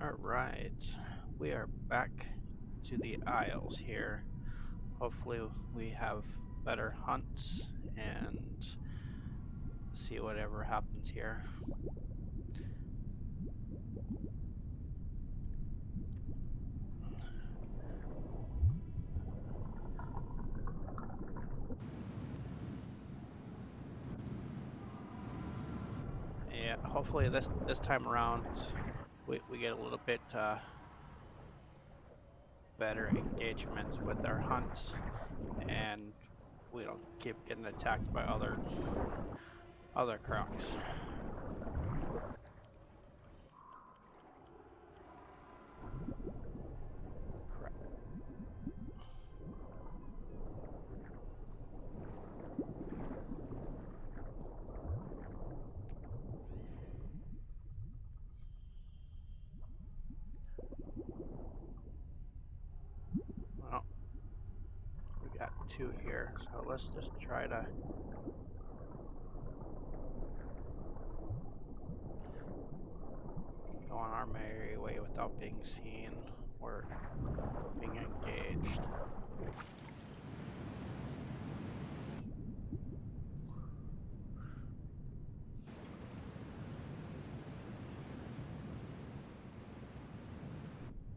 Alright, we are back to the Isles here. Hopefully we have better hunts and see whatever happens here. Yeah, hopefully this time around we get a little bit better engagement with our hunts and we don't keep getting attacked by other crocs. Well, we got two here, so let's just try to go on our merry way without being seen or being engaged.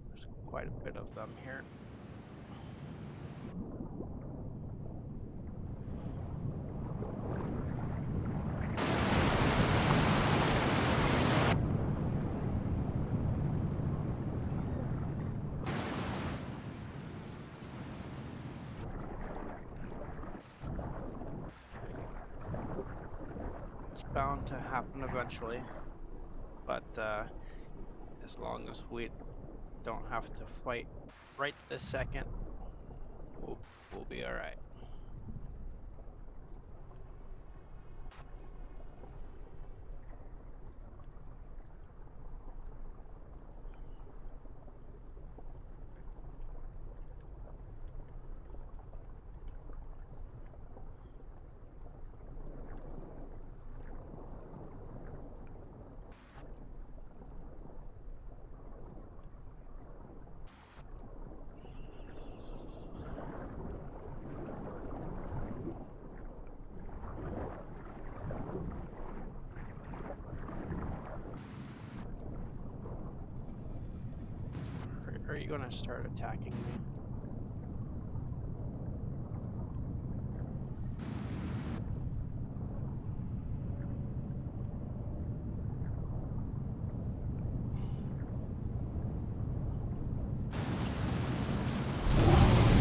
There's quite a bit of them here. It's bound to happen eventually, but as long as we don't have to fight right this second, we'll be all right. Are you gonna start attacking me?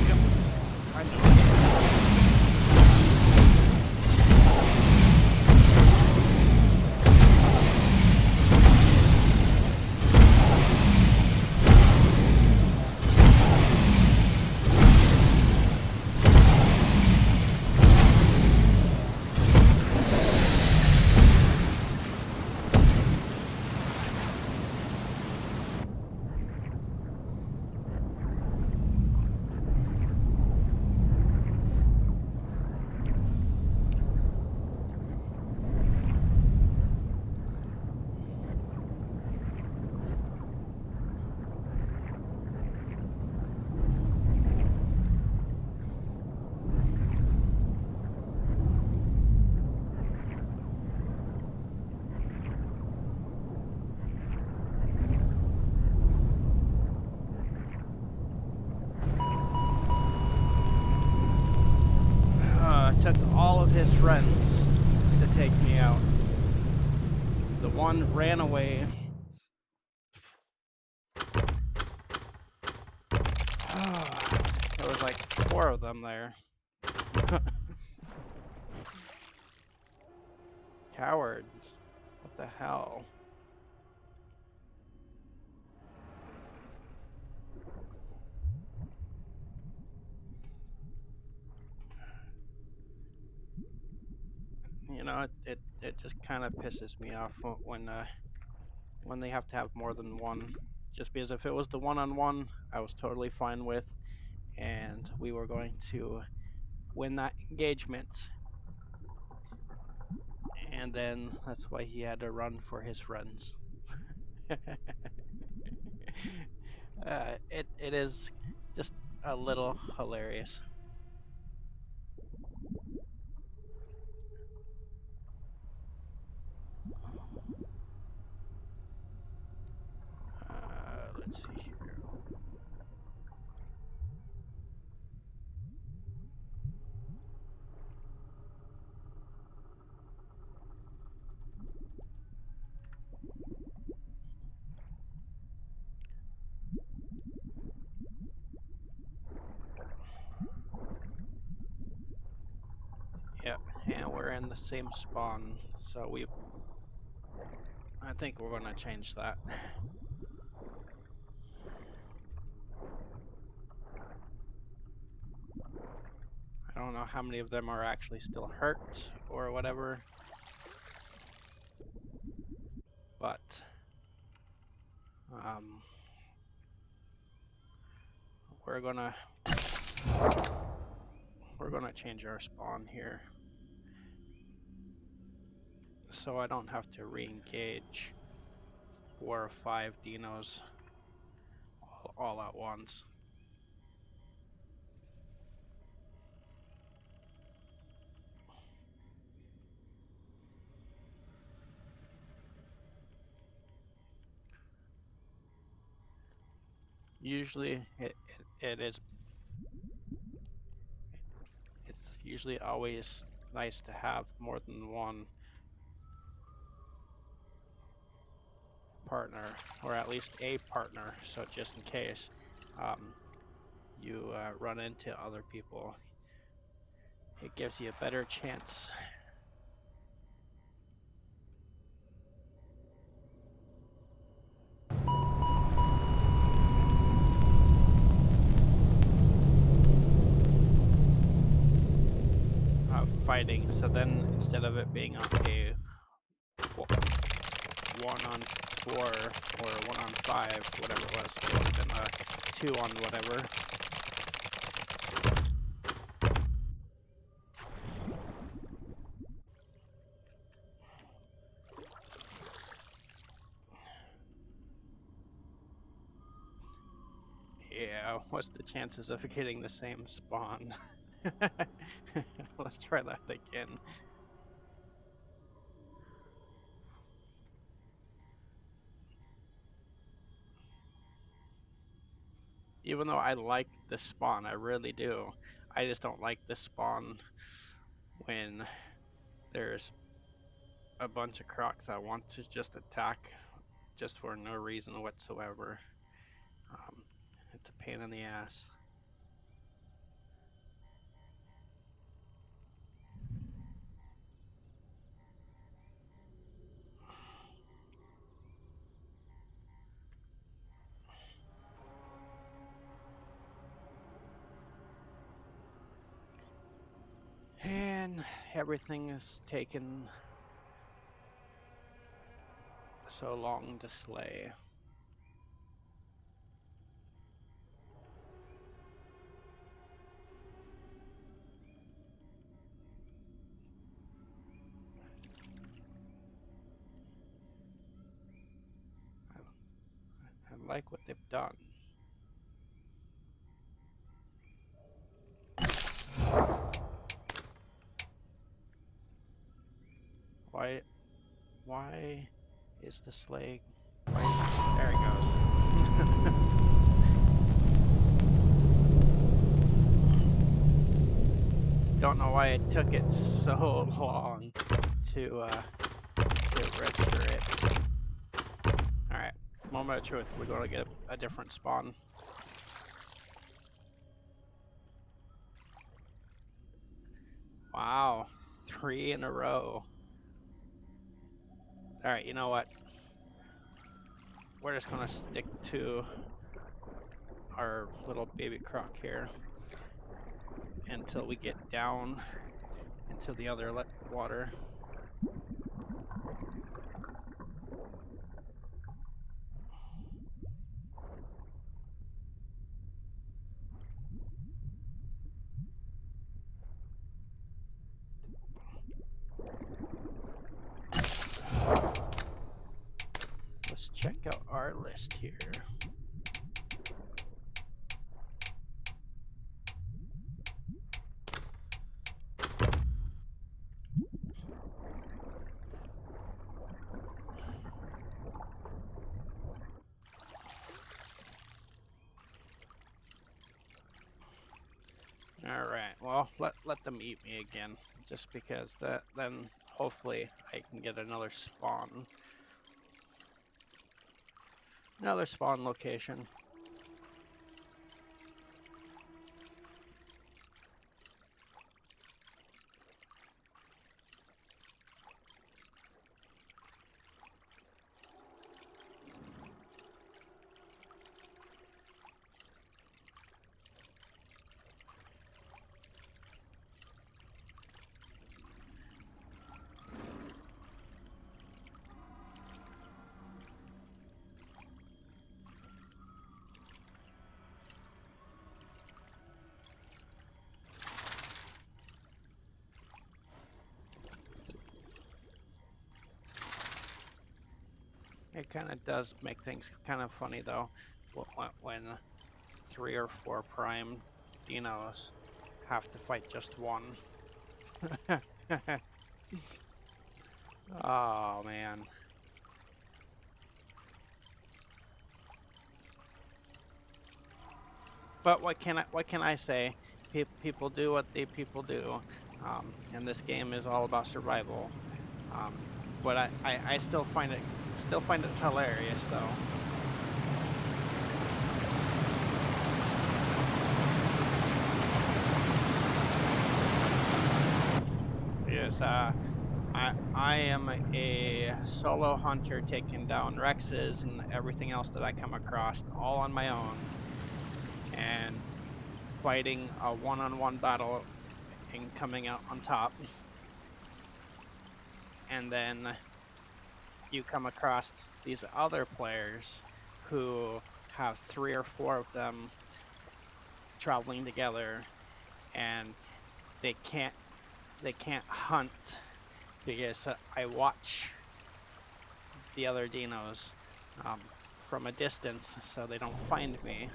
Yep, I know. Took all of his friends to take me out. The one ran away. There was like 4 of them there. Cowards. What the hell? You know, it just kind of pisses me off when they have to have more than one. Just because if it was the one-on-one, I was totally fine with, and we were going to win that engagement. And then that's why he had to run for his friends. It is just a little hilarious. Let's see here. Yep, and we're in the same spawn, so I think we're gonna change that. I don't know how many of them are actually still hurt or whatever, but um, we're gonna change our spawn here, so I don't have to re-engage 4 or 5 dinos all at once. Usually it's usually always nice to have more than one partner, or at least a partner, so just in case you run into other people, it gives you a better chance. Fighting, so then instead of it being a 1-on-4 or 1-on-5, whatever it was, it would have been a 2-on-whatever. Yeah, what's the chances of getting the same spawn? Let's try that again. Even though I like the spawn, I really do. I just don't like the spawn when there's a bunch of crocs I want to just attack just for no reason whatsoever. It's a pain in the ass. And everything is taken so long to slay. I like what they've done. Why is the sleigh? There it goes. Don't know why it took it so long to register it. Alright, moment of truth. We're going to get a different spawn. Wow, 3 in a row. Alright, you know what? We're just going to stick to our little baby croc here until we get down into the other water. Let's check out our list here. let them eat me again, just because then hopefully I can get another spawn location. It kind of does make things kind of funny though, when 3 or 4 prime dinos have to fight just one. Oh man. But what can I say? People do what people do, and this game is all about survival. Um, but I still find it hilarious though. Yes, I am a solo hunter taking down Rexes and everything else that I come across all on my own, and fighting a one-on-one battle and coming out on top. And then you come across these other players who have 3 or 4 of them traveling together, and they can't hunt because I watch the other dinos from a distance so they don't find me,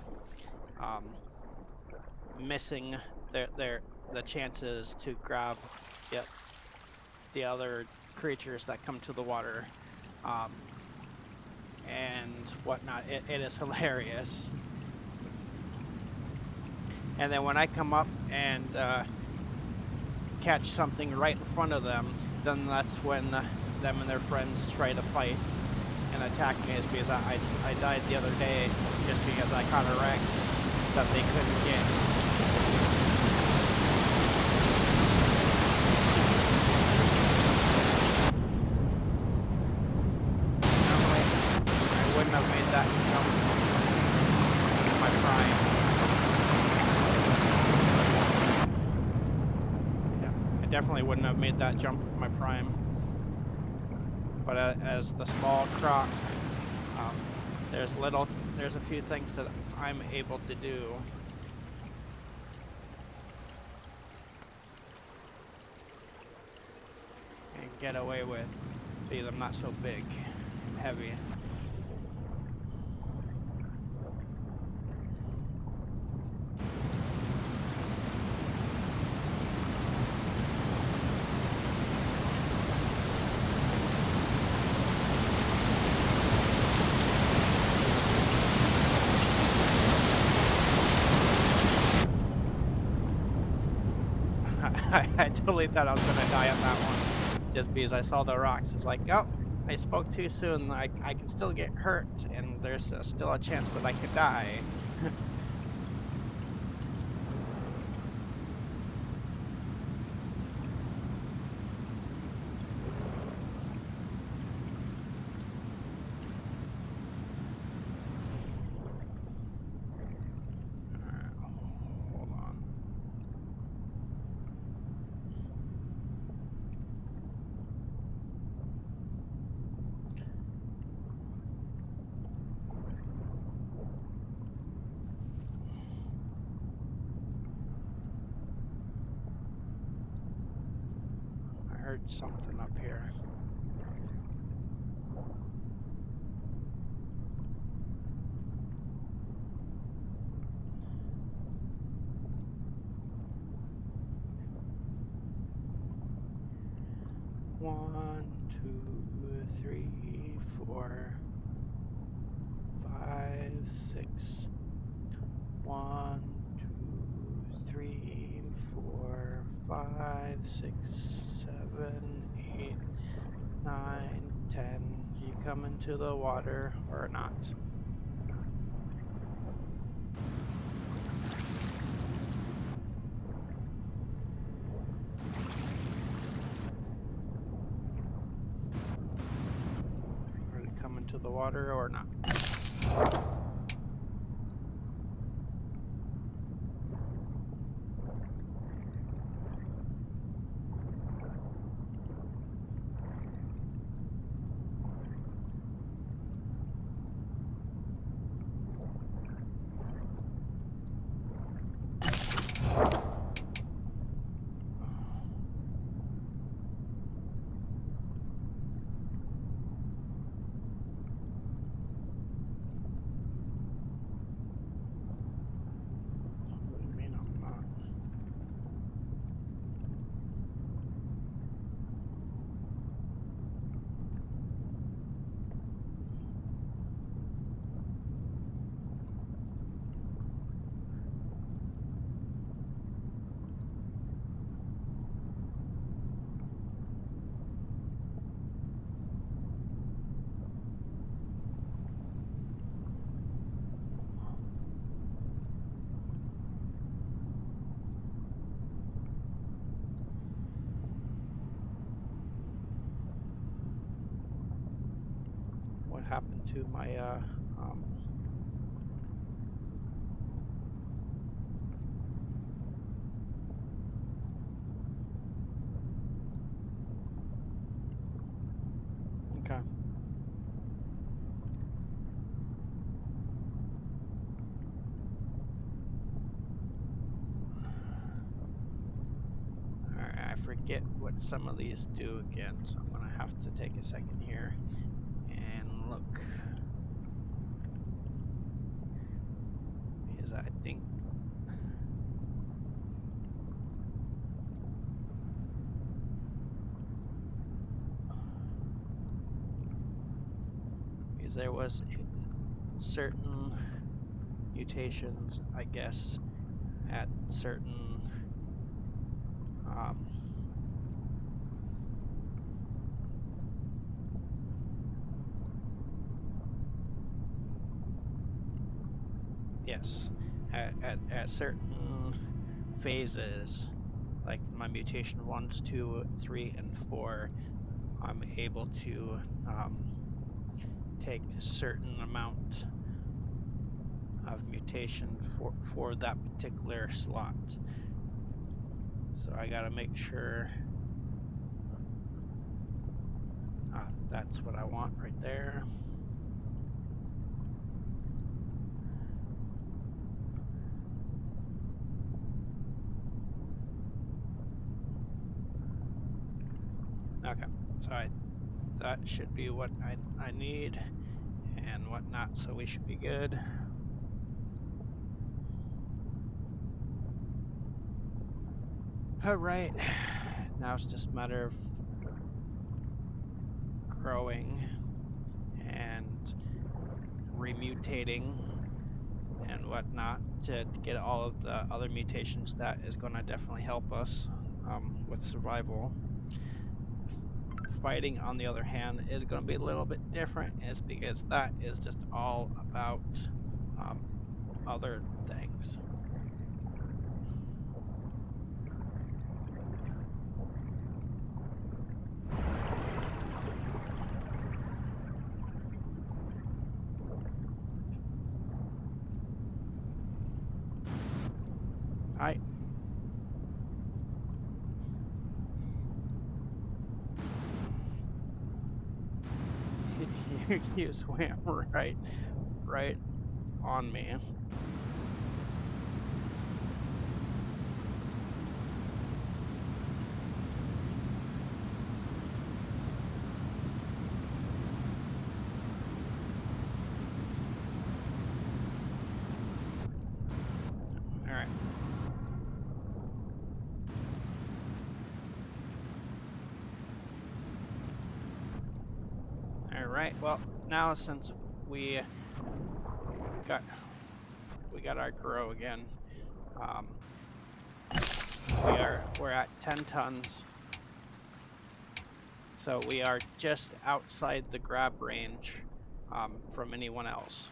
missing the chances to grab the other creatures that come to the water, and whatnot. It is hilarious. And then when I come up and catch something right in front of them, then that's when them and their friends try to fight and attack me, is because I died the other day just because I caught a Rex that they couldn't get. Have made that jump in my prime. Yeah, I definitely wouldn't have made that jump in my prime. But as the small croc, there's a few things that I'm able to do. And get away with, because I'm not so big and heavy. I totally thought I was gonna die on that one, just because I saw the rocks. It's like, oh, I spoke too soon. I can still get hurt, and there's still a chance that I could die. I heard something up here. One, 2, 3, 4, 5, 6. 1, 2, 3, 4, 6, 7, 8, 9, 10. You come into the water or not? Ready to come into the water or not? What do you mean I'm not? What happened to my okay. Alright, I forget what some of these do again, so I'm gonna have to take a second here and look. Because I think because there was certain mutations, I guess, at certain yes, at certain phases, like my mutation 1, 2, 3, and 4, I'm able to take a certain amount of mutation for that particular slot. So I gotta make sure that's what I want right there. Okay, so that should be what I need and whatnot, so we should be good. All right, now it's just a matter of growing and remutating and whatnot to get all of the other mutations. That is going to definitely help us with survival. Fighting, on the other hand, is going to be a little bit different, is because that is just all about other things. Alright. You swam right on me. Alright. Alright, well, now since we got our grow again, we're at 10 tons So we are just outside the grab range from anyone else.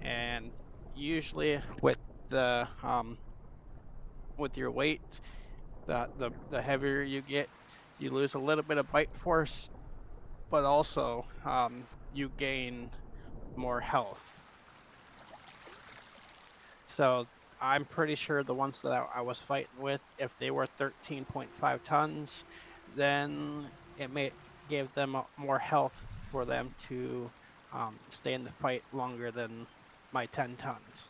And usually the with your weight, the heavier you get, you lose a little bit of bite force, but also you gain more health. So I'm pretty sure the ones that I was fighting with, if they were 13.5 tons, then it may give them more health for them to stay in the fight longer than my 10 tons.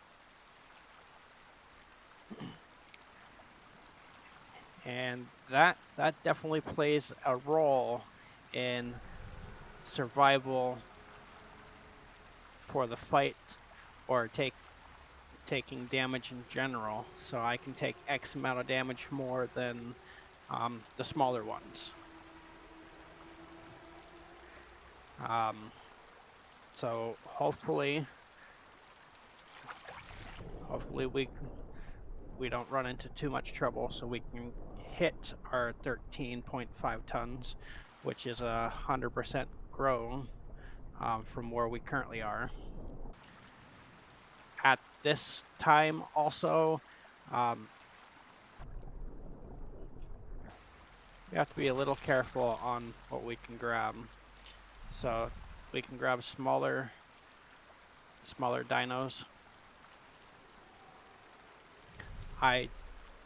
And that definitely plays a role in survival for the fight, or taking damage in general. So I can take X amount of damage more than the smaller ones. So hopefully we don't run into too much trouble, so we can hit our 13.5 tons, which is 100% grown from where we currently are. At this time also, we have to be a little careful on what we can grab. So we can grab smaller dinos. I'm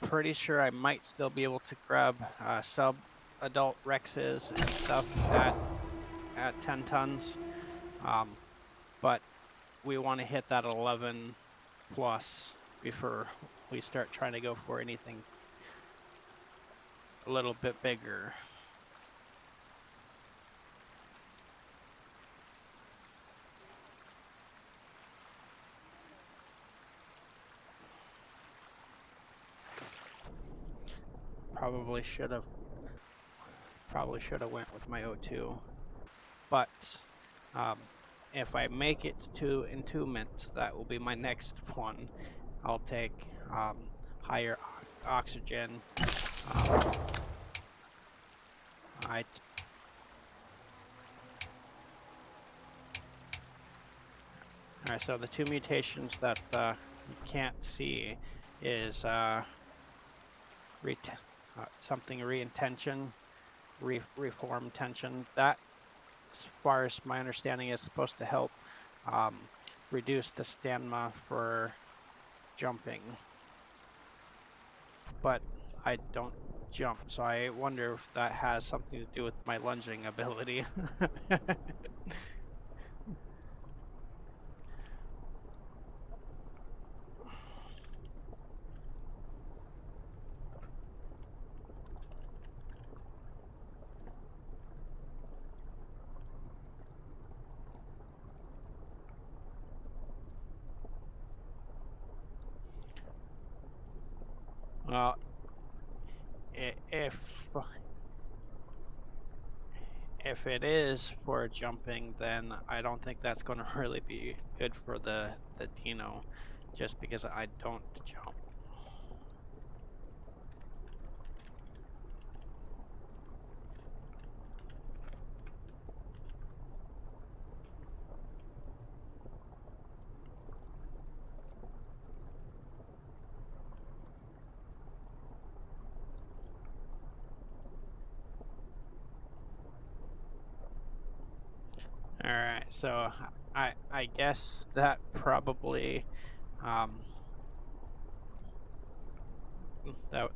pretty sure I might still be able to grab sub-adult Rexes and stuff at 10 tons, but we want to hit that 11 plus before we start trying to go for anything a little bit bigger. Probably should have went with my O2, but if I make it to entombment, that will be my next one. I'll take higher oxygen. Alright, so the two mutations that you can't see is something re-intention, reform tension. That, as far as my understanding, is supposed to help reduce the stamina for jumping. But I don't jump, so I wonder if that has something to do with my lunging ability. Well, if it is for jumping, then I don't think that's going to really be good for the Dino, just because I don't jump. All right, so I guess that probably that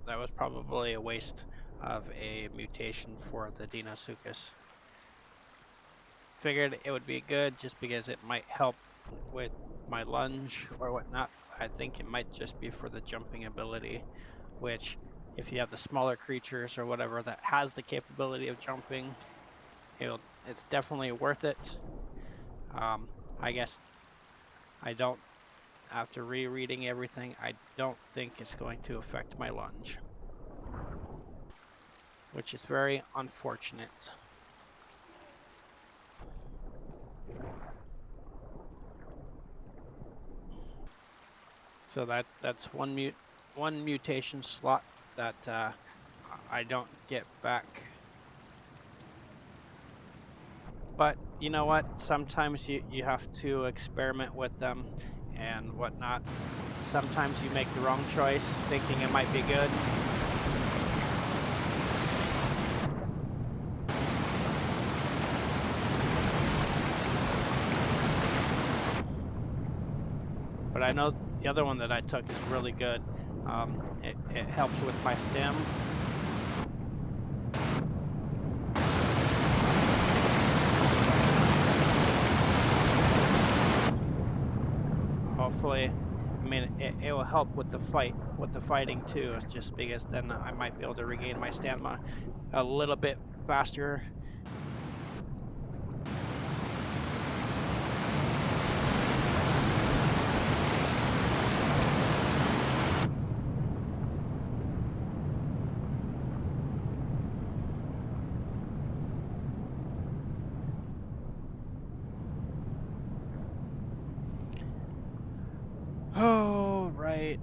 was probably a waste of a mutation for the Deinosuchus. Figured it would be good just because it might help with my lunge or whatnot. I think it might just be for the jumping ability, which if you have the smaller creatures or whatever that has the capability of jumping, it's definitely worth it. I guess I don't, after rereading everything, I don't think it's going to affect my lunge, which is very unfortunate. So that's one mutation slot that I don't get back. But you know what? Sometimes you have to experiment with them and whatnot. Sometimes you make the wrong choice thinking it might be good. But I know the other one that I took is really good. It helps with my stem. Hopefully, I mean, it will help with the fighting too. It's just because then I might be able to regain my stamina a little bit faster. Oh, right.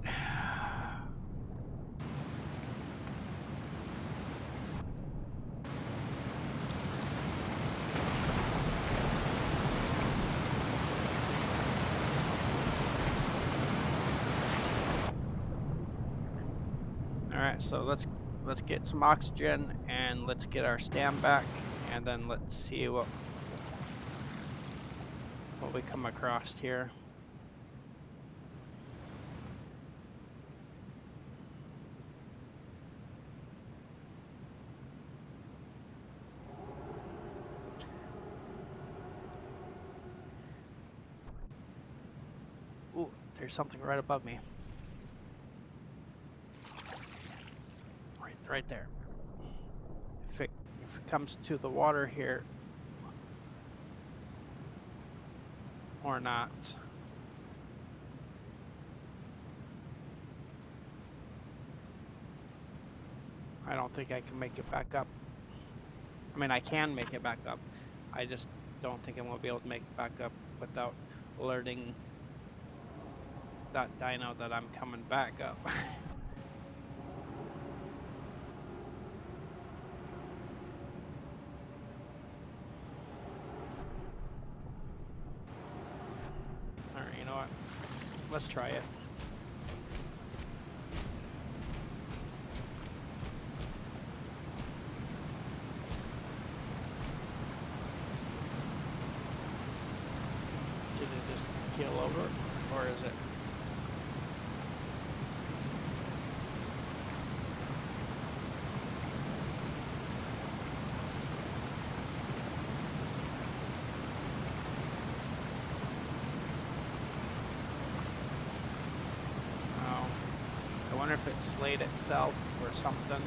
Alright, so let's get some oxygen and let's get our stam back, and then let's see what we come across here. Ooh, there's something right above me. Right there. If it comes to the water here or not. I don't think I can make it back up. I mean, I can make it back up. I just don't think I'm going to be able to make it back up without alerting that dino that I'm coming back up. Alright, you know what? Let's try it. Did it just keel over, or is it? Oh, I wonder if it slayed itself or something.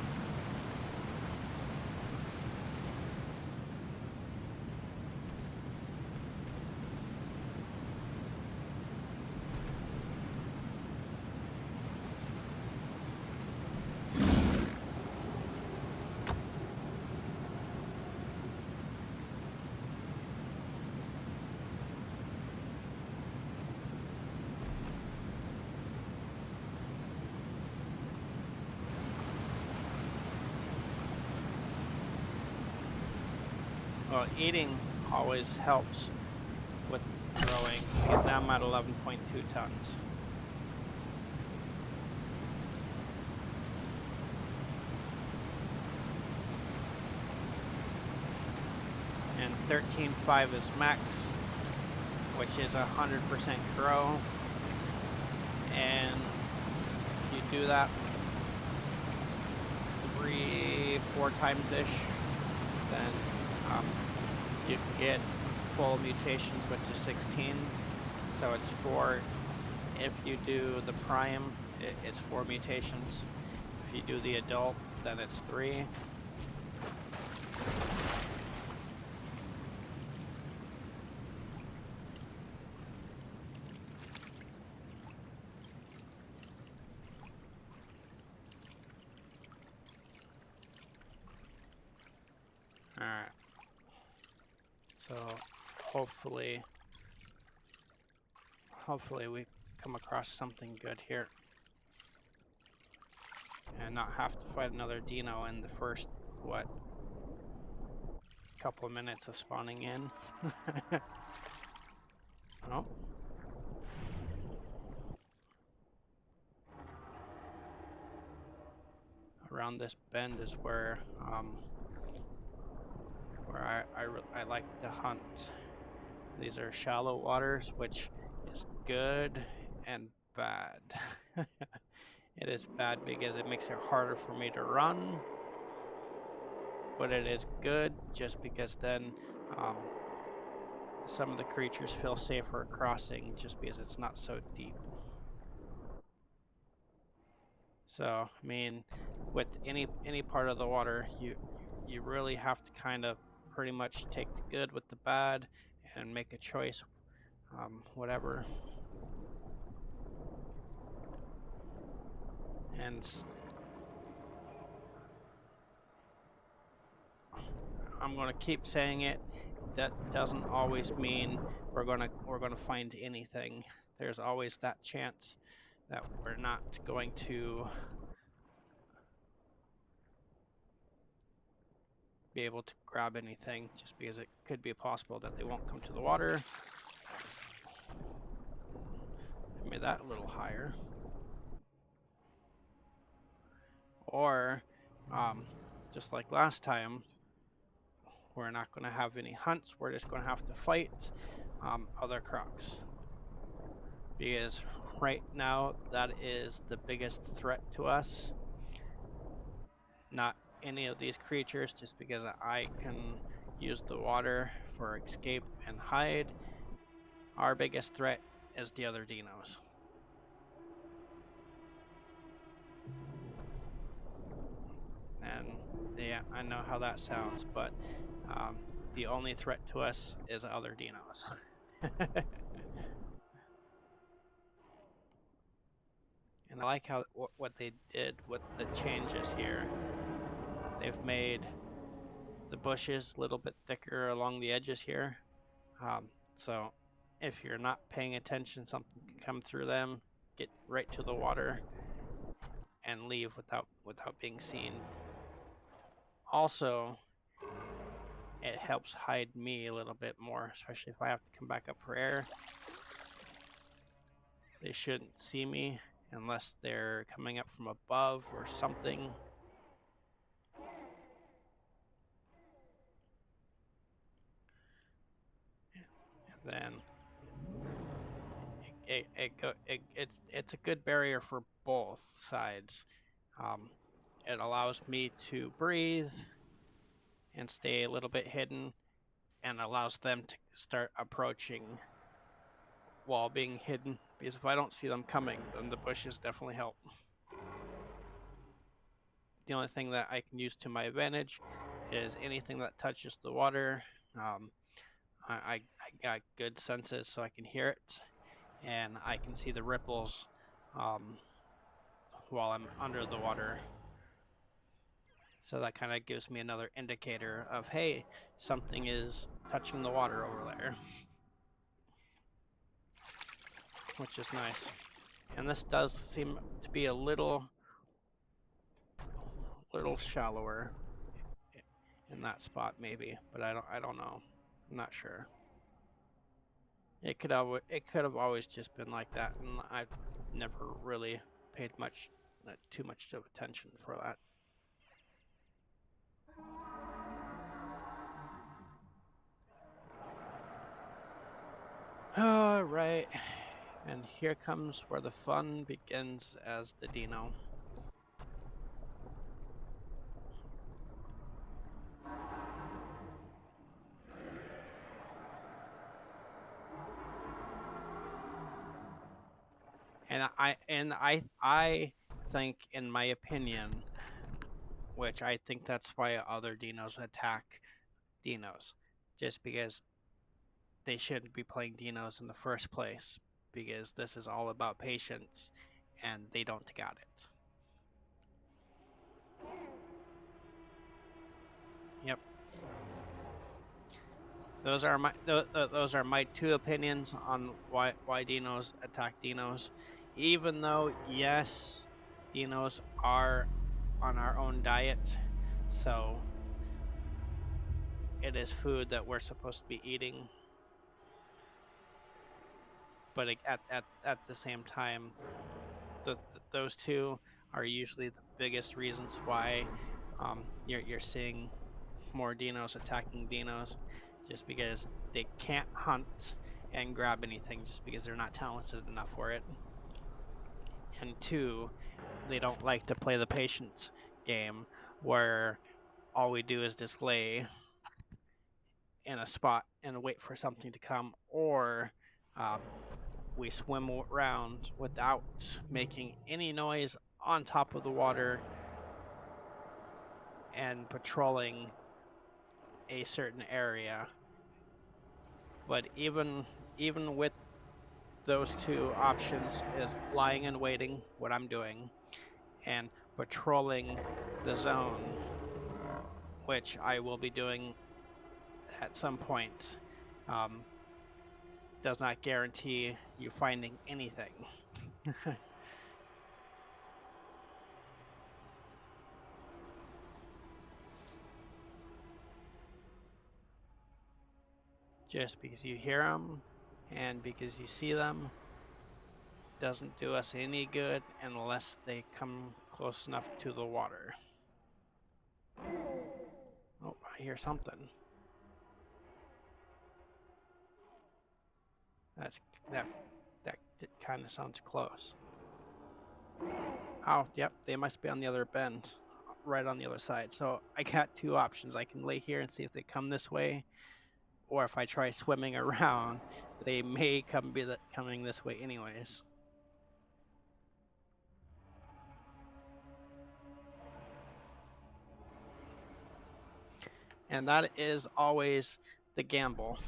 Well, eating always helps with growing, because now I'm at 11.2 tons. And 13.5 is max, which is 100% grow. And if you do that 3-4 times-ish, then you can get full mutations, which is 16. So it's 4. If you do the prime, it's 4 mutations. If you do the adult, then it's 3. Alright. So hopefully we come across something good here and not have to fight another dino in the first, what, couple of minutes of spawning in. Oh. Around this bend is where I like to hunt. These are shallow waters, which is good and bad. It is bad because it makes it harder for me to run, but it is good just because then some of the creatures feel safer crossing just because it's not so deep. So, I mean, with any part of the water, you really have to kind of pretty much take the good with the bad and make a choice, whatever. And I'm gonna keep saying it. That doesn't always mean we're gonna find anything. There's always that chance that we're not going to be able to grab anything, just because it could be possible that they won't come to the water. I made that a little higher. Or, just like last time, we're not going to have any hunts. We're just going to have to fight other crocs. Because right now, that is the biggest threat to us. Not any of these creatures, just because I can use the water for escape and hide. Our biggest threat is the other dinos. And yeah, I know how that sounds, but the only threat to us is other dinos. And I like how what they did with the changes here. They've made the bushes a little bit thicker along the edges here. So if you're not paying attention, something can come through them, get right to the water, and leave without being seen. Also, it helps hide me a little bit more, especially if I have to come back up for air. They shouldn't see me unless they're coming up from above or something. And then it's a good barrier for both sides. It allows me to breathe and stay a little bit hidden, and allows them to start approaching while being hidden, because if I don't see them coming, then the bushes definitely help. The only thing that I can use to my advantage is anything that touches the water. I got good senses, so I can hear it, and I can see the ripples while I'm under the water. So that kind of gives me another indicator of, hey, something is touching the water over there, which is nice. And this does seem to be a little shallower in that spot, maybe, but I don't know. I'm not sure. It could have always just been like that, and I've never really paid too much of attention for that. All right, and here comes where the fun begins as the Dino. And I think, in my opinion, which I think that's why other dinos attack dinos, just because they shouldn't be playing dinos in the first place, because this is all about patience, and they don't got it. Yep. Those are my two opinions on why dinos attack dinos. Even though, yes, dinos are on our own diet, so it is food that we're supposed to be eating. But at the same time, those two are usually the biggest reasons why you're seeing more dinos attacking dinos, just because they can't hunt and grab anything just because they're not talented enough for it. And two, they don't like to play the patience game where all we do is just lay in a spot and wait for something to come, or we swim around without making any noise on top of the water and patrolling a certain area. But even with those two options, is lying and waiting, what I'm doing, and patrolling the zone, which I will be doing at some point, does not guarantee you finding anything. Just because you hear them and because you see them doesn't do us any good unless they come close enough to the water. Oh, I hear something. That kind of sounds close. Oh, yep, they must be on the other bend, right on the other side. So I got two options. I can lay here and see if they come this way, or if I try swimming around, they may coming this way anyways. And that is always the gamble.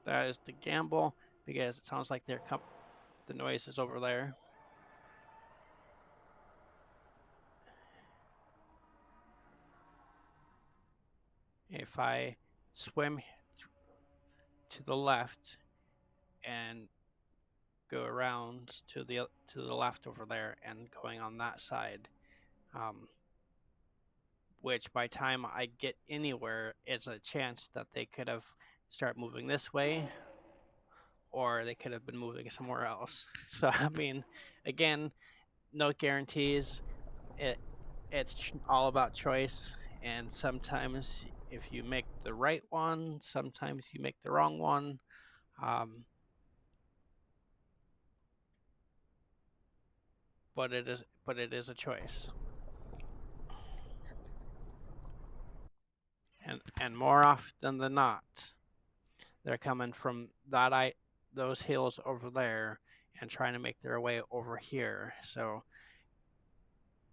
That is the gamble, because it sounds like the noise is over there. If I swim to the left and go around to the left over there and going on that side, which by time I get anywhere, it's a chance that they could have start moving this way, or they could have been moving somewhere else. So I mean, again, no guarantees. It's all about choice, and sometimes if you make the right one, sometimes you make the wrong one. But it is a choice. And more often than not, they're coming from those hills over there and trying to make their way over here. So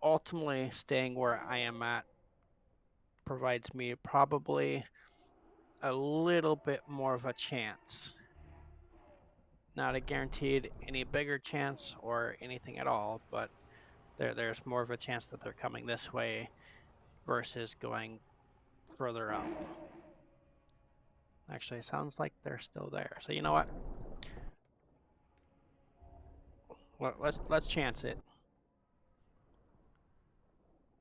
ultimately, staying where I am at provides me probably a little bit more of a chance. Not a guaranteed any bigger chance or anything at all, but there's more of a chance that they're coming this way versus going further up. Actually, it sounds like they're still there. So you know what? Well, let's chance it,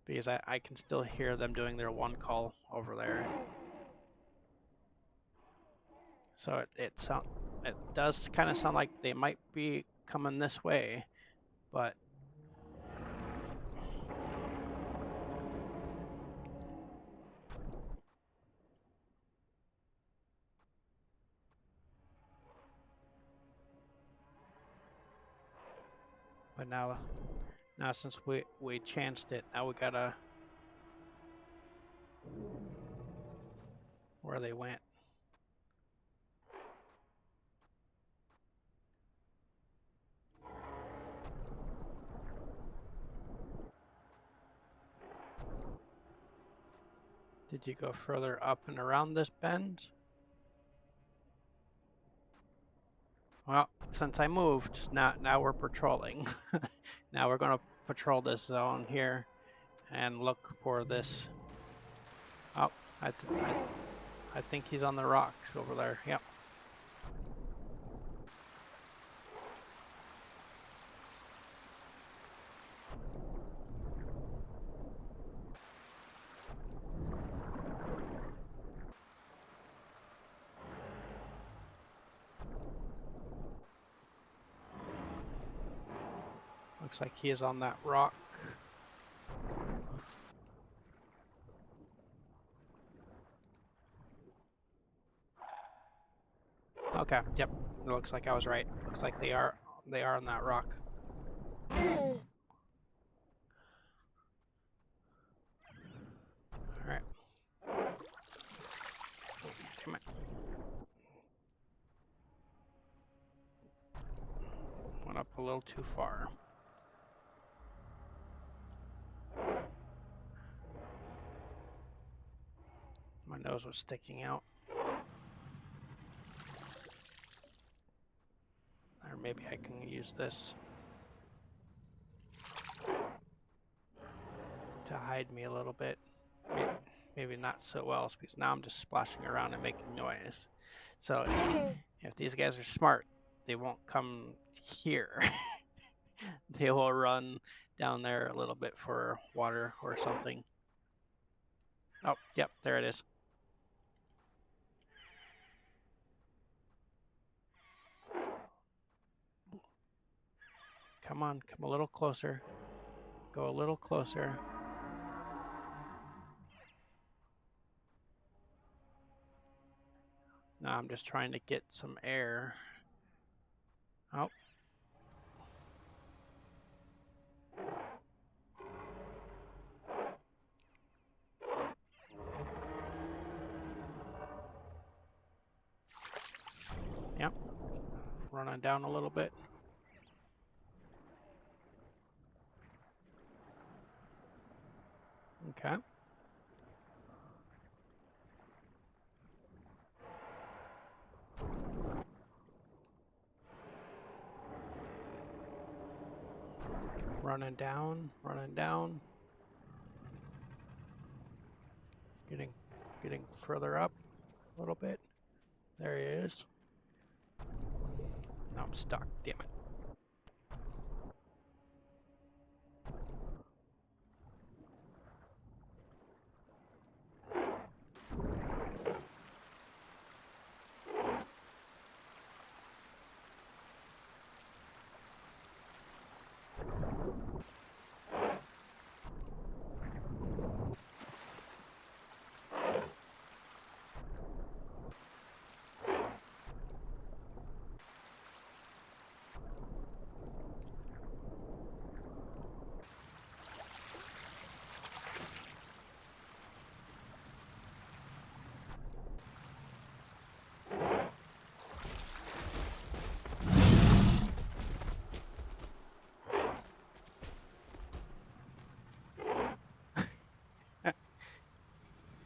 because I can still hear them doing their one call over there. So it does kind of sound like they might be coming this way, but now since we chanced it, now we gotta where they went. Did you go further up and around this bend? Well, since I moved, now we're patrolling. Now we're gonna patrol this zone here and look for this. Oh, I think he's on the rocks over there. Yep. Looks like he is on that rock. Okay, yep. It looks like I was right. Looks like they are on that rock. Alright. Come on. Went up a little too far. My nose was sticking out. Or maybe I can use this to hide me a little bit. Maybe not so well, because now I'm just splashing around and making noise. So if these guys are smart, they won't come here. They will run down there a little bit for water or something. Oh, yep, there it is. Come on, come a little closer. Go a little closer. Now I'm just trying to get some air. Oh. Yep. Running down a little bit. Okay. Running down, running down. Getting further up a little bit. There he is. Now I'm stuck, damn it.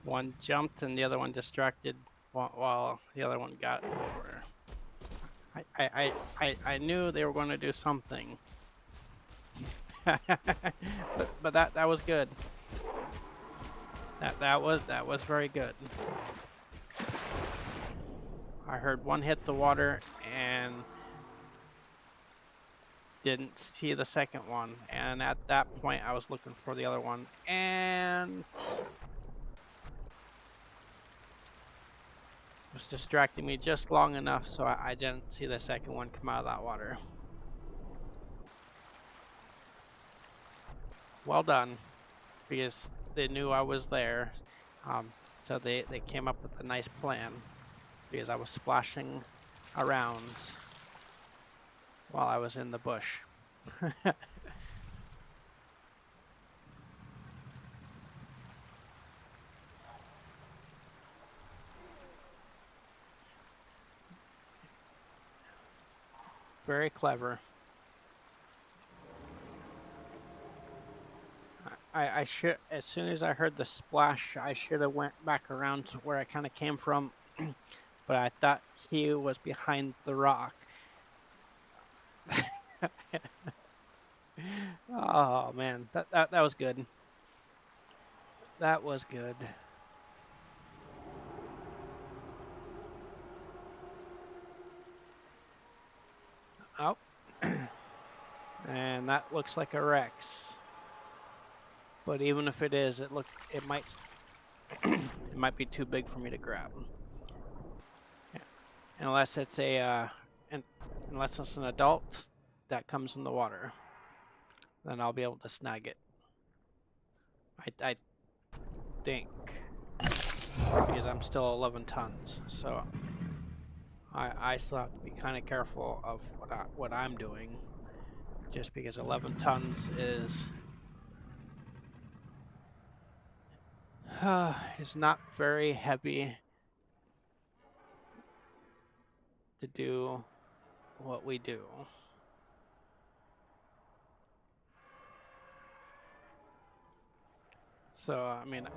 One jumped and the other one distracted while the other one got over. I knew they were going to do something. but that was good. That was very good. I heard one hit the water and didn't see the second one, and at that point I was looking for the other one, and it was distracting me just long enough so I didn't see the second one come out of that water. Well done, because they knew I was there, so they came up with a nice plan, because I was splashing around while I was in the bush. Very clever. I should, as soon as I heard the splash, I should have went back around to where I kind of came from, but I thought he was behind the rock. Oh man, that was good. That was good. Oh, and that looks like a Rex. But even if it is, it might it might be too big for me to grab. Yeah. Unless it's unless it's an adult that comes in the water. then I'll be able to snag it. I think, because I'm still 11 tons, so I still have to be kind of careful of what I'm doing, just because 11 tons is not very heavy to do what we do. So I mean,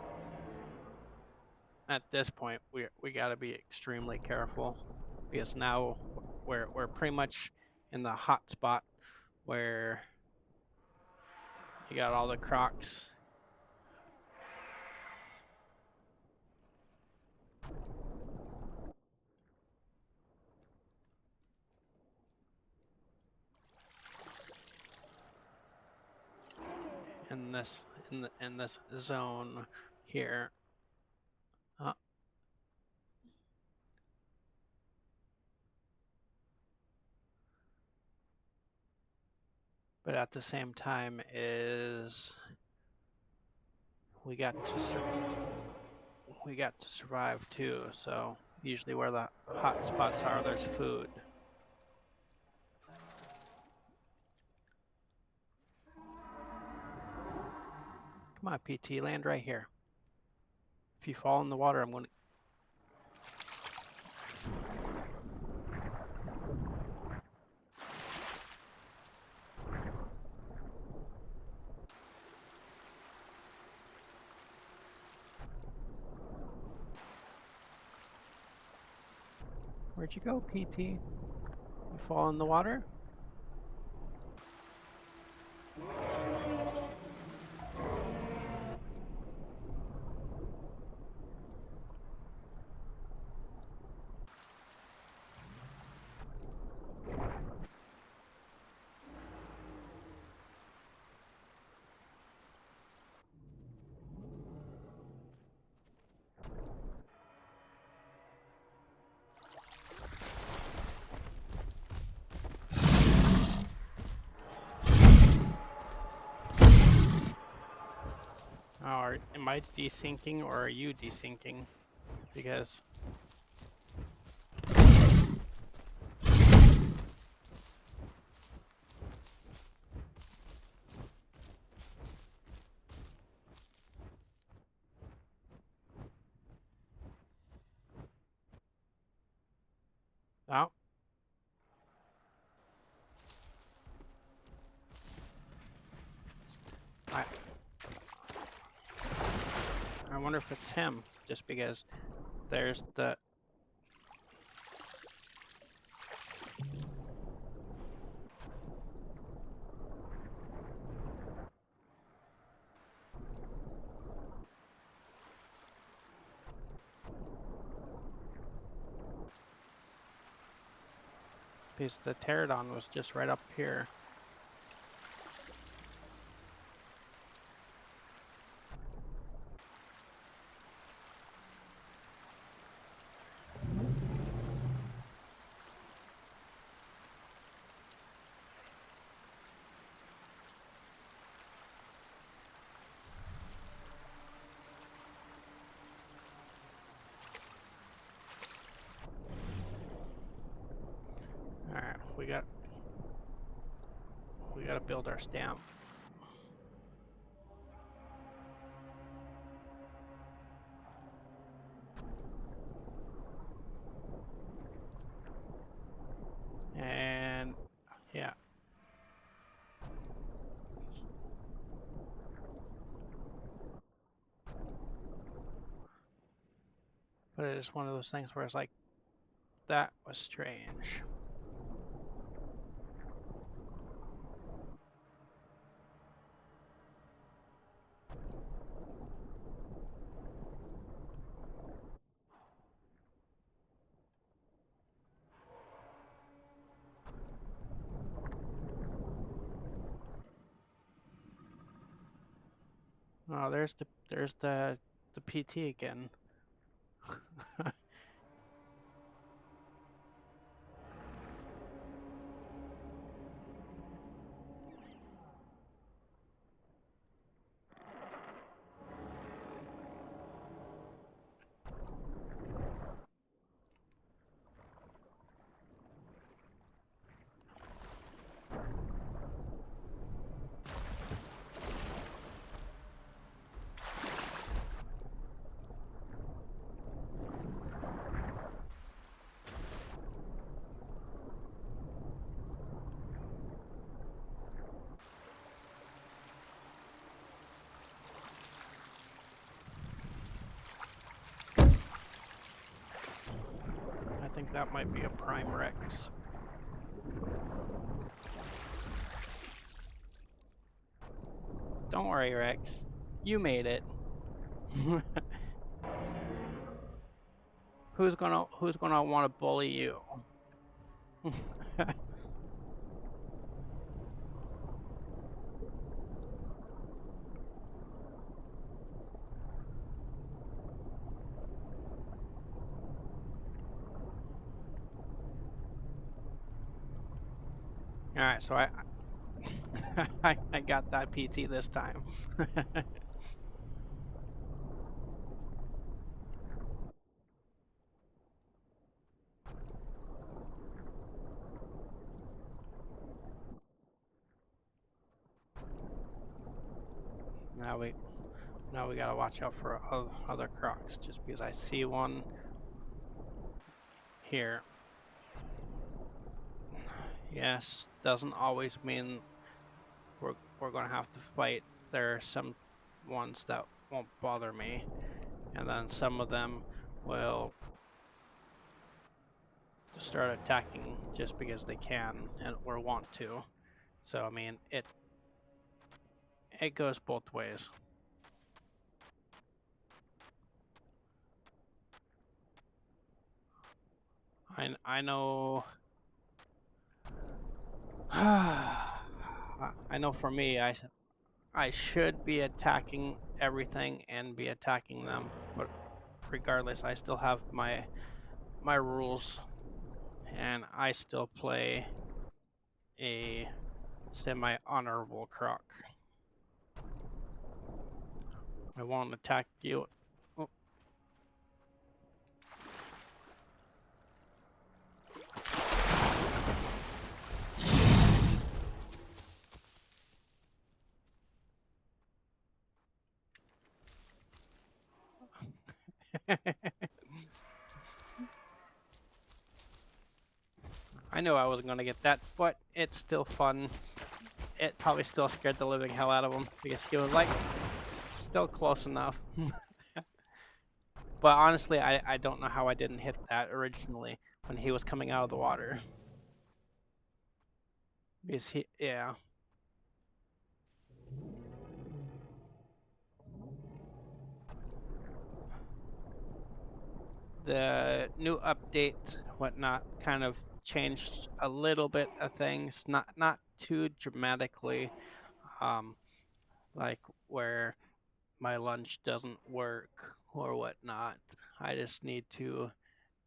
at this point, we got to be extremely careful, because now we're pretty much in the hot spot where you got all the crocs. In this zone here. But at the same time is we got to survive too. So usually where the hot spots are, there's food. Come on, PT, land right here. If you fall in the water, I'm gonna. Where'd you go, PT? You fall in the water? Oh, am I desyncing or are you desyncing? Because oh, I wonder if it's him, just because there's the. Because the pterodon was just right up here. Alright, we got to build our stamp. And yeah. But it is one of those things where it's like, that was strange. Oh, there's the PT again. think that might be a prime Rex. Don't worry, Rex. You made it. Who's gonna want to bully you? All right, so I got that PT this time. Now we gotta watch out for other crocs, just because I see one here. Yes, doesn't always mean we're gonna have to fight. There are some ones that won't bother me, and then some of them will start attacking just because they can and or want to. So I mean, it goes both ways. I know. I know for me, I should be attacking everything and be attacking them, but regardless, I still have my rules, and I still play a semi-honorable croc. I won't attack you. Oh. I knew I wasn't going to get that, but it's still fun. It probably still scared the living hell out of him because he was like, still close enough. But honestly, I don't know how I didn't hit that originally when he was coming out of the water. Because yeah. The new update, whatnot, kind of changed a little bit of things, not too dramatically, like where my lunge doesn't work or whatnot. I just need to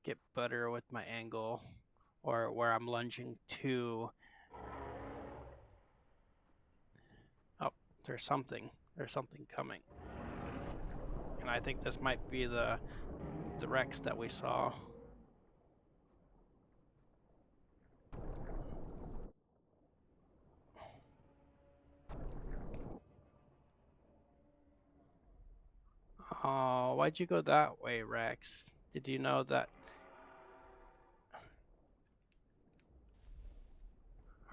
get better with my angle or where I'm lunging to. Oh, there's something coming. And I think this might be the Rex that we saw. Oh, why'd you go that way, Rex? Did you know that?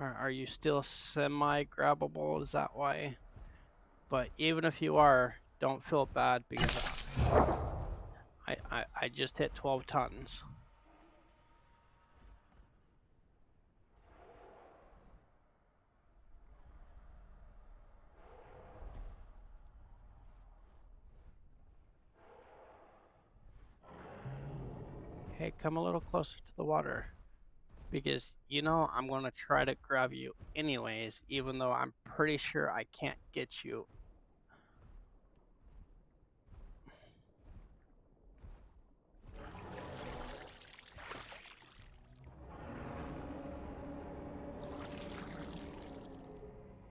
Are you still semi-grabbable? Is that why? But even if you are, don't feel bad because I just hit 12 tons. Hey, come a little closer to the water. Because you know I'm gonna try to grab you anyways, even though I'm pretty sure I can't get you.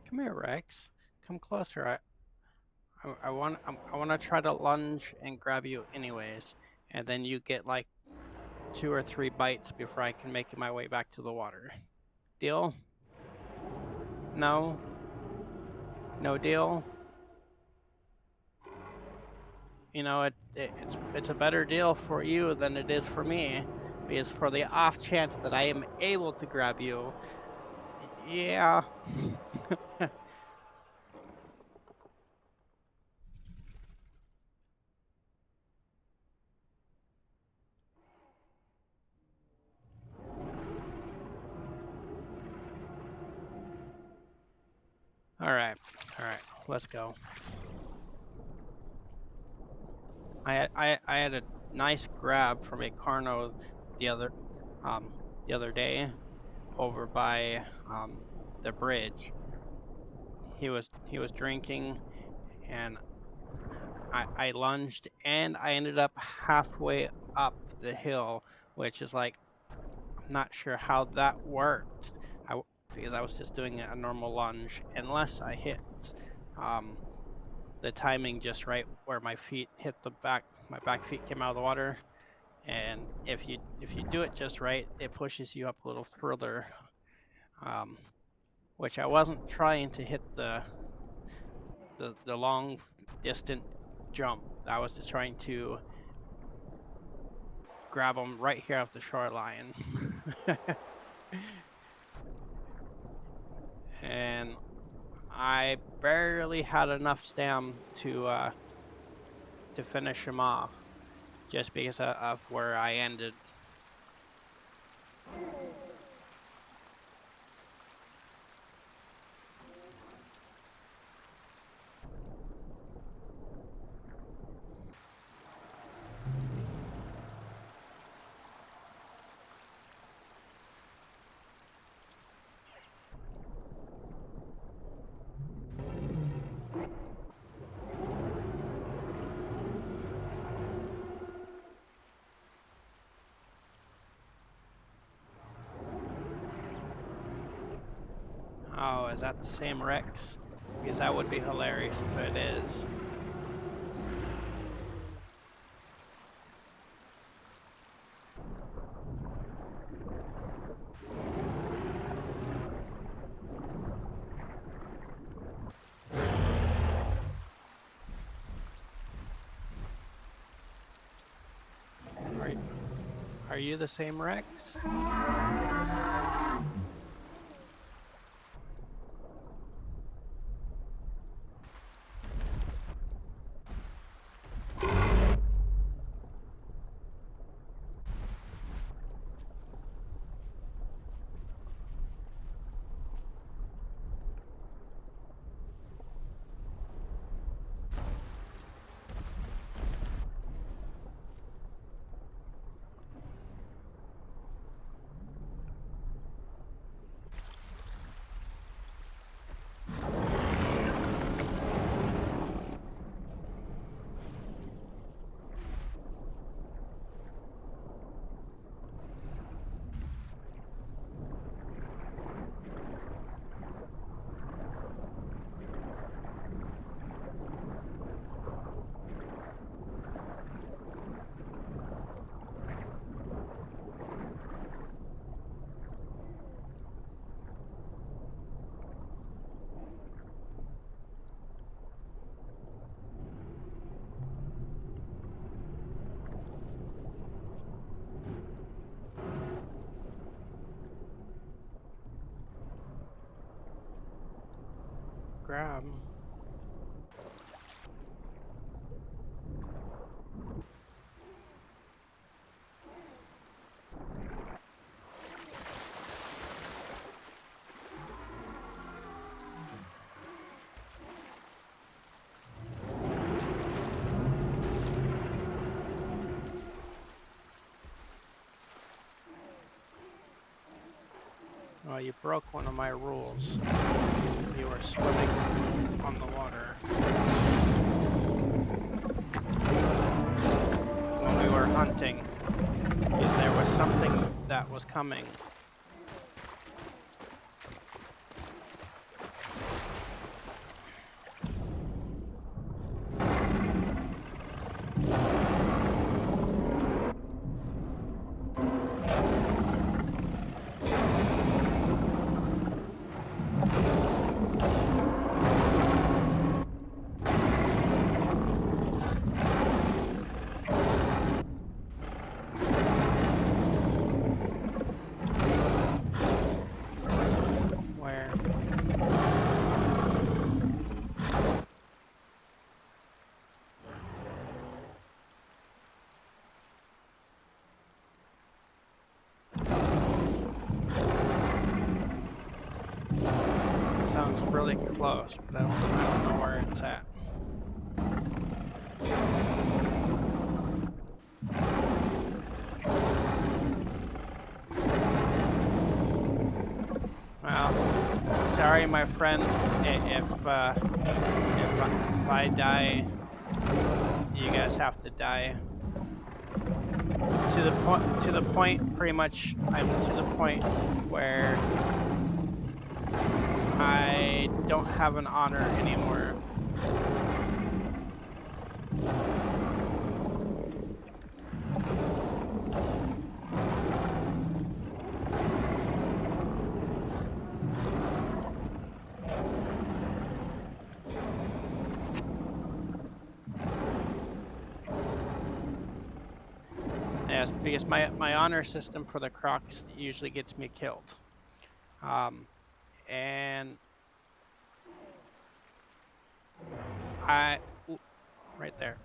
Come here, Rex. Come closer. I want to try to lunge and grab you anyways, and then you get like 2 or 3 bites before I can make my way back to the water. Deal? No? No deal? You know, it's a better deal for you than it is for me, because for the off chance that I am able to grab you, yeah. All right, let's go. I had a nice grab from a Carno the other day over by the bridge. He was drinking, and I lunged, and I ended up halfway up the hill, which is like, I'm not sure how that worked. Because I was just doing a normal lunge, unless I hit the timing just right where my feet hit the back. My back feet came out of the water, and if you do it just right, it pushes you up a little further. Which I wasn't trying to hit the long distant jump. I was just trying to grab them right here off the shoreline. And I barely had enough stam to finish him off, just because of where I ended. Oh, is that the same Rex? Because that would be hilarious if it is. Are you the same Rex? Grab. Well, you broke one of my rules. You were swimming on the water when we were hunting, because there was something that was coming. really close, but I don't know where it's at. Well, sorry, my friend. If I die, you guys have to die. To the point, pretty much, I'm to the point where I don't have an honor anymore. Yes, because my honor system for the crocs usually gets me killed. And ooh, right there.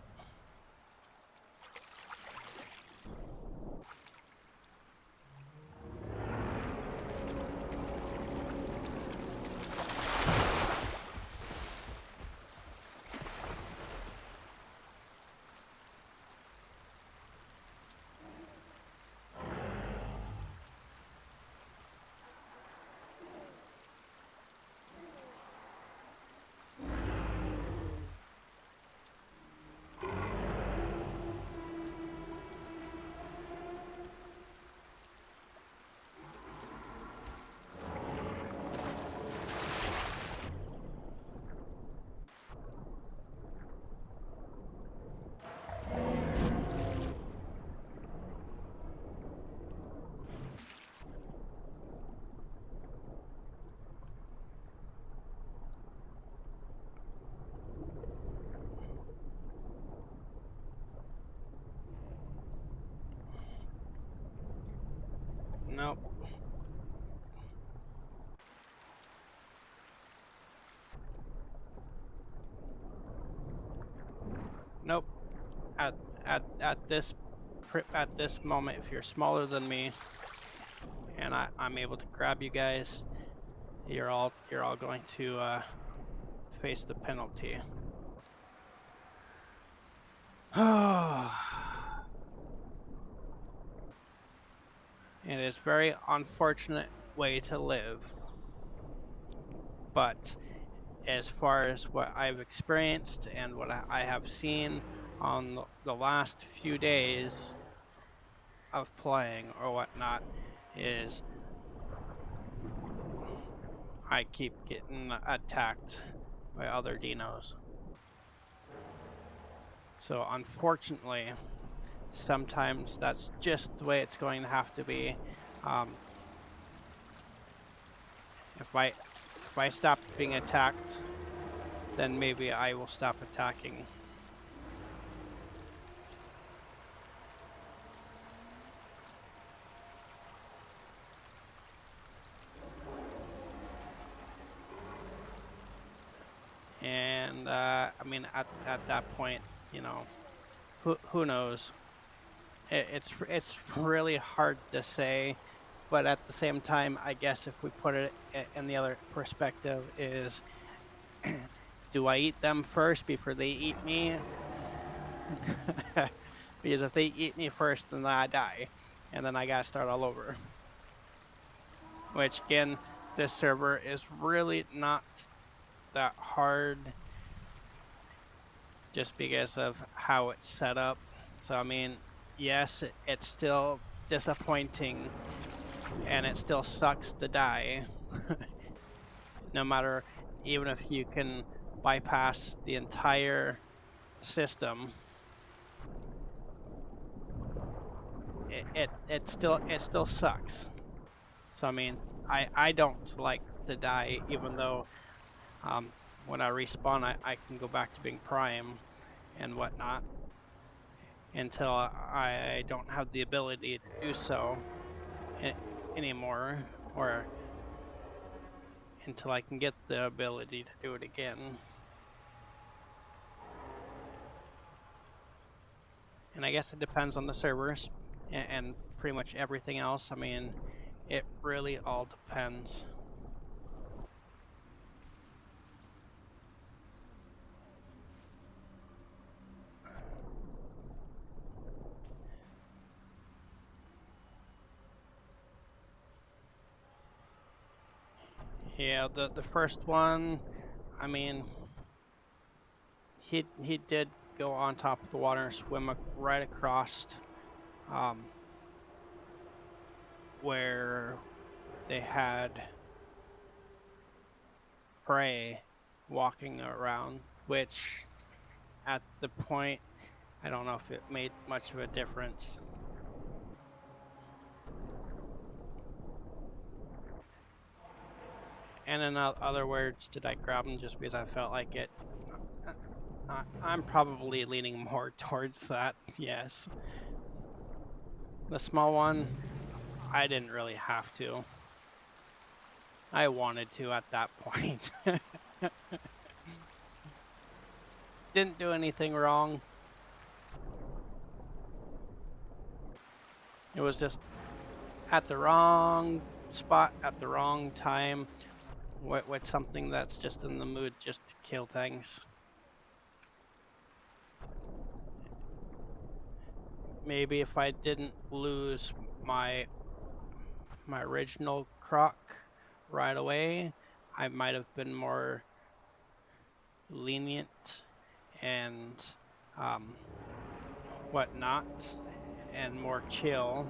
Nope. Nope. At this moment, if you're smaller than me, and I'm able to grab you guys, you're all going to face the penalty. It is very unfortunate way to live, but as far as what I've experienced and what I have seen on the last few days of playing or whatnot, is I keep getting attacked by other dinos. So unfortunately, sometimes that's just the way it's going to have to be. If I stop being attacked, then maybe I will stop attacking. And I mean, at that point, you know, who knows? It's really hard to say, but at the same time, I guess if we put it in the other perspective is, do I eat them first before they eat me? Because if they eat me first, then I die, and then I gotta start all over. Which again, this server is really not that hard, just because of how it's set up. So I mean, yes, it's still disappointing, and it still sucks to die. No matter, even if you can bypass the entire system, it still sucks. So I mean, I don't like to die, even though when I respawn, I can go back to being prime and whatnot, until I don't have the ability to do so anymore, or until I can get the ability to do it again. And I guess it depends on the servers and pretty much everything else. I mean, it really all depends. Yeah, the first one, I mean, he did go on top of the water and swim right across um, where they had prey walking around, which at the point, I don't know if it made much of a difference. And in other words, did I grab him just because I felt like it? I'm probably leaning more towards that, yes. The small one, I didn't really have to. I wanted to at that point. Didn't do anything wrong. It was just at the wrong spot at the wrong time with something that's just in the mood just to kill things. Maybe if I didn't lose my original croc right away, I might have been more lenient and whatnot and more chill,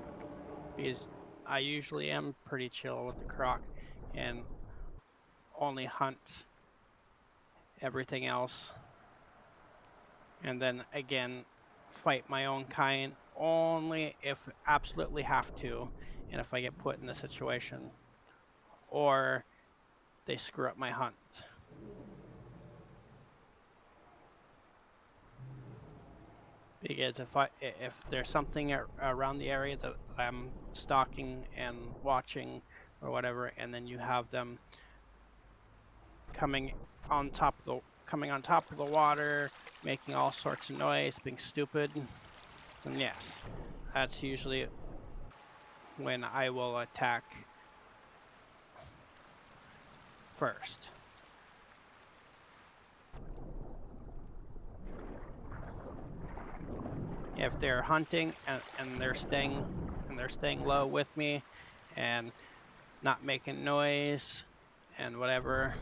because I usually am pretty chill with the croc and only hunt everything else, and then again fight my own kind only if absolutely have to, and if I get put in the situation or they screw up my hunt. Because if there's something around the area that I'm stalking and watching or whatever, and then you have them coming on top of the water, making all sorts of noise, being stupid, then yes, that's usually when I will attack first. If they're hunting and they're staying low with me and not making noise and whatever,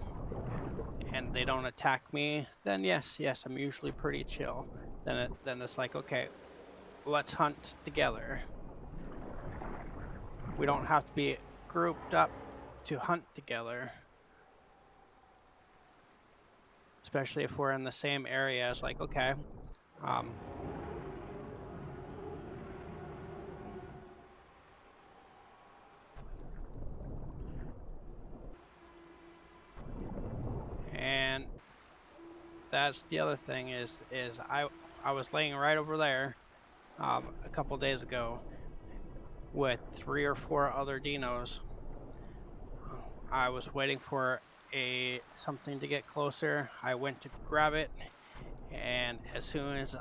and they don't attack me, then yes, I'm usually pretty chill. Then it's like, okay, let's hunt together. We don't have to be grouped up to hunt together. Especially if we're in the same area. It's like, okay, and that's the other thing is I was laying right over there a couple days ago with 3 or 4 other dinos. I was waiting for something to get closer. I went to grab it, and as soon as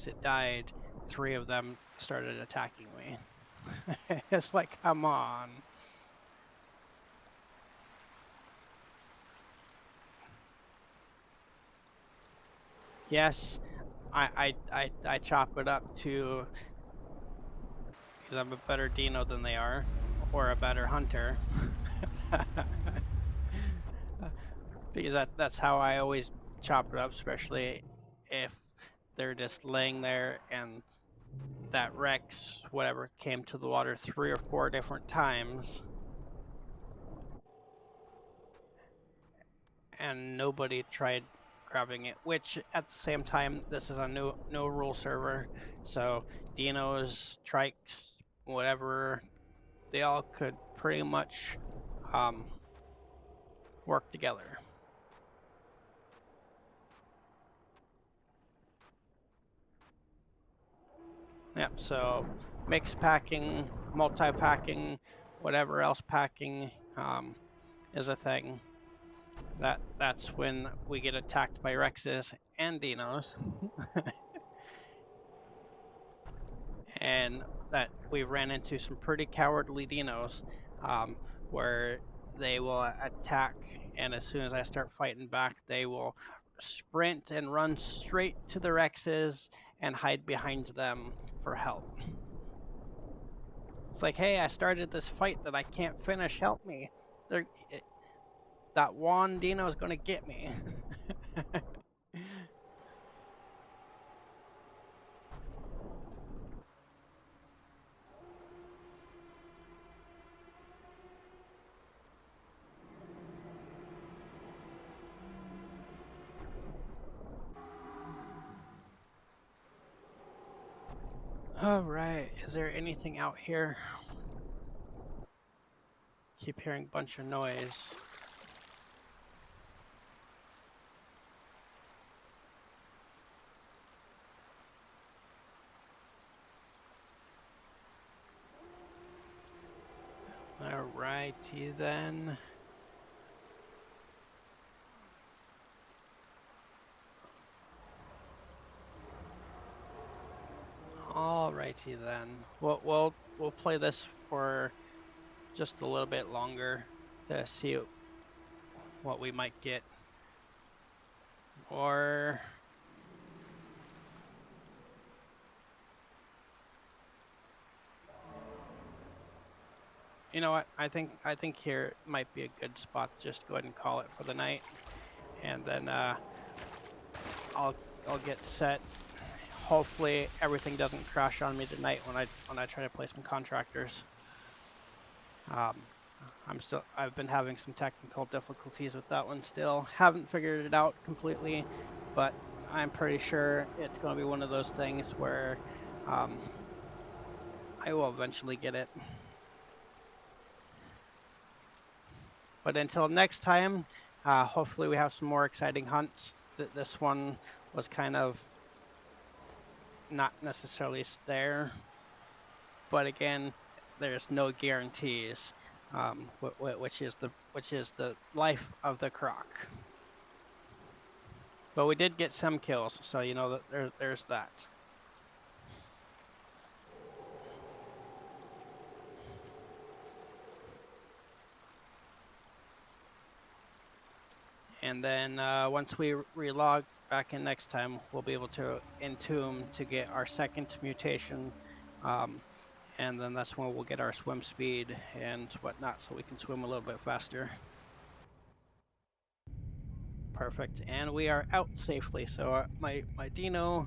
it died, 3 of them started attacking me. It's like, come on. Yes, I chop it up to, because I'm a better dino than they are, or a better hunter. Because that's how I always chop it up, especially if they're just laying there and that Rex, whatever, came to the water 3 or 4 different times and nobody tried grabbing it, which at the same time, this is a no rule server, so dinos, trikes, whatever, they all could pretty much work together. Yep, so mix packing, multi-packing, whatever else packing is a thing. That's when we get attacked by Rexes and dinos. And that we ran into some pretty cowardly dinos where they will attack, and as soon as I start fighting back, they will sprint and run straight to the Rexes and hide behind them for help. It's like, hey, I started this fight that I can't finish, help me. that one dino is gonna get me. All right, is there anything out here? Keep hearing a bunch of noise. Alrighty then. Alrighty then. We'll play this for just a little bit longer to see what we might get. Or you know what? I think here might be a good spot to just go ahead and call it for the night, and then I'll get set. Hopefully everything doesn't crash on me tonight when I try to play some contractors. I've been having some technical difficulties with that one still. Haven't figured it out completely, but I'm pretty sure it's going to be one of those things where I will eventually get it. But until next time, hopefully we have some more exciting hunts. This one was kind of not necessarily there, but again, there's no guarantees, which is the life of the croc. But we did get some kills, so you know that there's that. And then once we relog back in next time, we'll be able to entomb to get our second mutation. And then that's when we'll get our swim speed and whatnot, so we can swim a little bit faster. Perfect, and we are out safely. So my dino